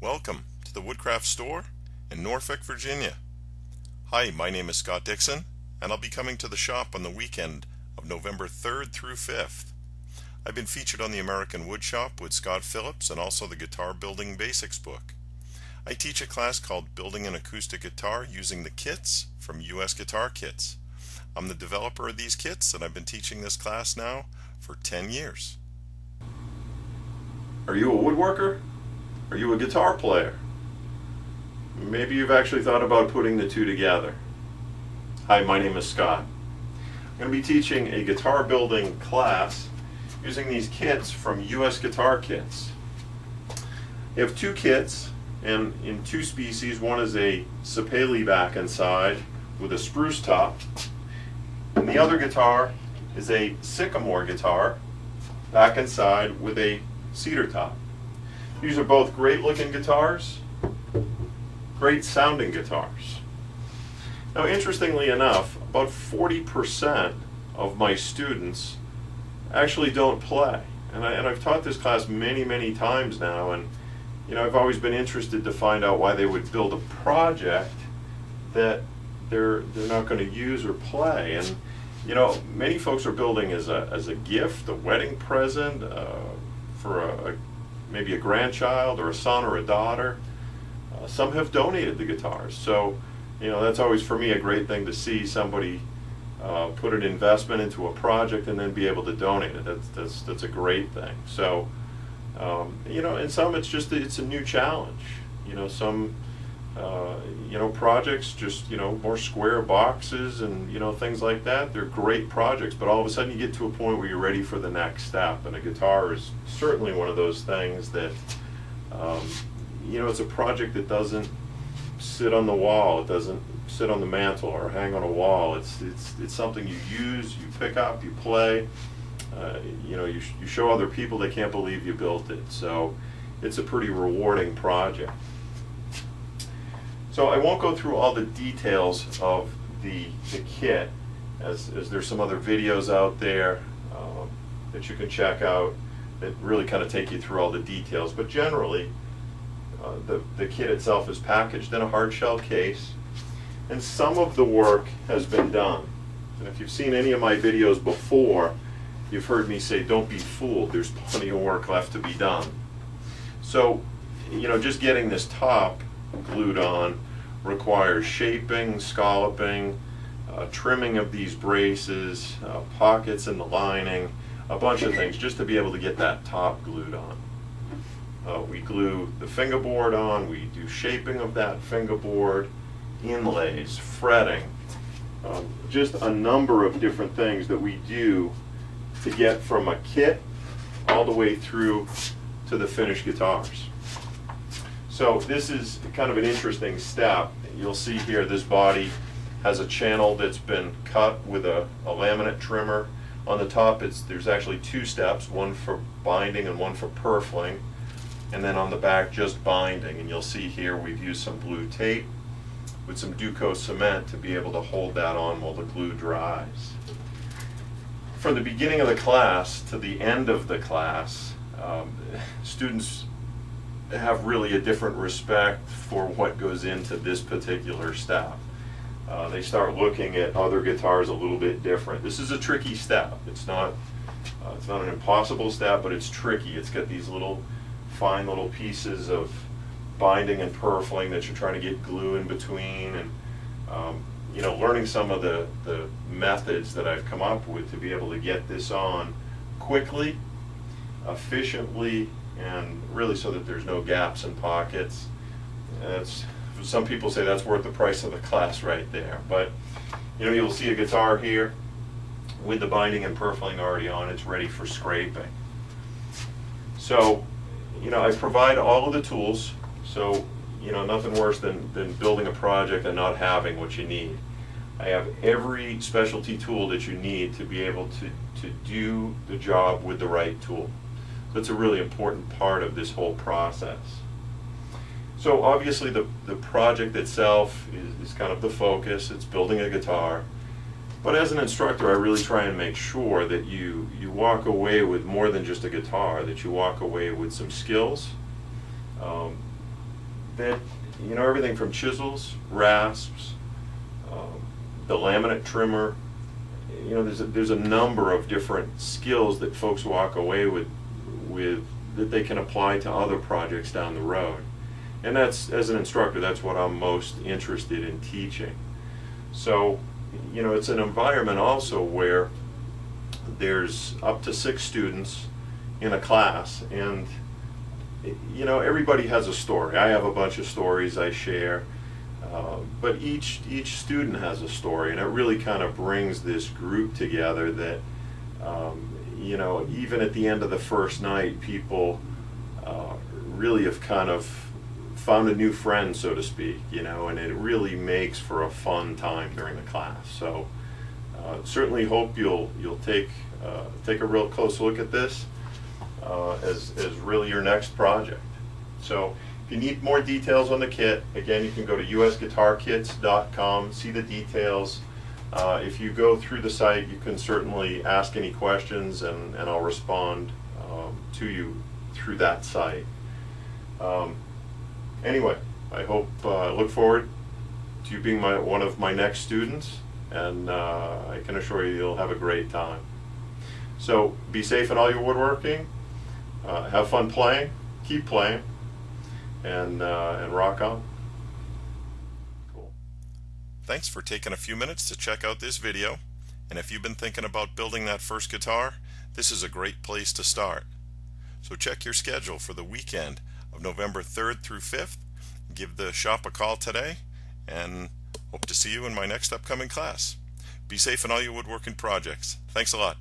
Welcome to the Woodcraft store in Norfolk, Virginia. Hi, my name is Scott Dixon, and I'll be coming to the shop on the weekend of November 3rd through 5th. I've been featured on the American Woodshop with Scott Phillips and also the Guitar Building Basics book. I teach a class called Building an Acoustic Guitar using the kits from US Guitar Kits. I'm the developer of these kits, and I've been teaching this class now for 10 years. Are you a woodworker? Are you a guitar player? Maybe you've actually thought about putting the two together. Hi, my name is Scott. I'm going to be teaching a guitar building class using these kits from US Guitar Kits. They have two kits, and in two species. One is a sapele back and side with a spruce top, and the other guitar is a sycamore guitar back and side with a cedar top. These are both great looking guitars, great sounding guitars. Now, interestingly enough, about 40% of my students actually don't play. And I've taught this class many times now, and I've always been interested to find out why they would build a project that they're not going to use or play. And many folks are building as a gift, a wedding present, for maybe a grandchild or a son or a daughter. Some have donated the guitars, so that's always for me a great thing to see somebody put an investment into a project and then be able to donate it. That's a great thing. So and some it's a new challenge. Some projects just more square boxes and things like that. They're great projects, but all of a sudden you get to a point where you're ready for the next step, and a guitar is certainly one of those things that it's a project that doesn't sit on the wall. It doesn't sit on the mantle or hang on a wall. It's something you use, you pick up, you play. You show other people, they can't believe you built it. So it's a pretty rewarding project. So I won't go through all the details of the kit, as there's some other videos out there that you can check out that really kind of take you through all the details. But generally, the kit itself is packaged in a hard shell case, and some of the work has been done. And if you've seen any of my videos before, you've heard me say, don't be fooled, there's plenty of work left to be done. So, just getting this top glued on requires shaping, scalloping, trimming of these braces, pockets in the lining, a bunch of things just to be able to get that top glued on. We glue the fingerboard on, we do shaping of that fingerboard, inlays, fretting, just a number of different things that we do to get from a kit all the way through to the finished guitars. So this is kind of an interesting step. You'll see here this body has a channel that's been cut with a laminate trimmer. On the top there's actually two steps, one for binding and one for purfling, and then on the back just binding. And you'll see here we've used some blue tape with some Duco cement to be able to hold that on while the glue dries. From the beginning of the class to the end of the class, students have really a different respect for what goes into this particular step. They start looking at other guitars a little bit different. This is a tricky step. It's not an impossible step, but it's tricky. It's got these fine little pieces of binding and purfling that you're trying to get glue in between, and learning some of the methods that I've come up with to be able to get this on quickly, efficiently, and really so that there's no gaps and pockets. Some people say that's worth the price of the class right there. But you'll see a guitar here with the binding and purfling already on. It's ready for scraping. So I provide all of the tools. So nothing worse than building a project and not having what you need. I have every specialty tool that you need to be able to do the job with the right tool. That's a really important part of this whole process. So obviously the project itself is kind of the focus. It's building a guitar. But as an instructor, I really try and make sure that you walk away with more than just a guitar, that you walk away with some skills, that, everything from chisels, rasps, the laminate trimmer, there's a number of different skills that folks walk away with that they can apply to other projects down the road. And that's, as an instructor, that's what I'm most interested in teaching. So, it's an environment also where there's up to 6 students in a class, and everybody has a story. I have a bunch of stories I share, but each student has a story, and it really kind of brings this group together that even at the end of the first night, people really have kind of found a new friend, so to speak, and it really makes for a fun time during the class. So certainly hope you'll take a real close look at this as really your next project. So if you need more details on the kit, again, you can go to usguitarkits.com, see the details. If you go through the site, you can certainly ask any questions, and I'll respond to you through that site. Anyway, I look forward to you being one of my next students, and I can assure you you'll have a great time. So be safe in all your woodworking, have fun playing, keep playing, and rock on. Cool. Thanks for taking a few minutes to check out this video, and if you've been thinking about building that first guitar, this is a great place to start. So check your schedule for the weekend of November 3rd through 5th. Give the shop a call today, and hope to see you in my next upcoming class. Be safe in all your woodworking projects. Thanks a lot.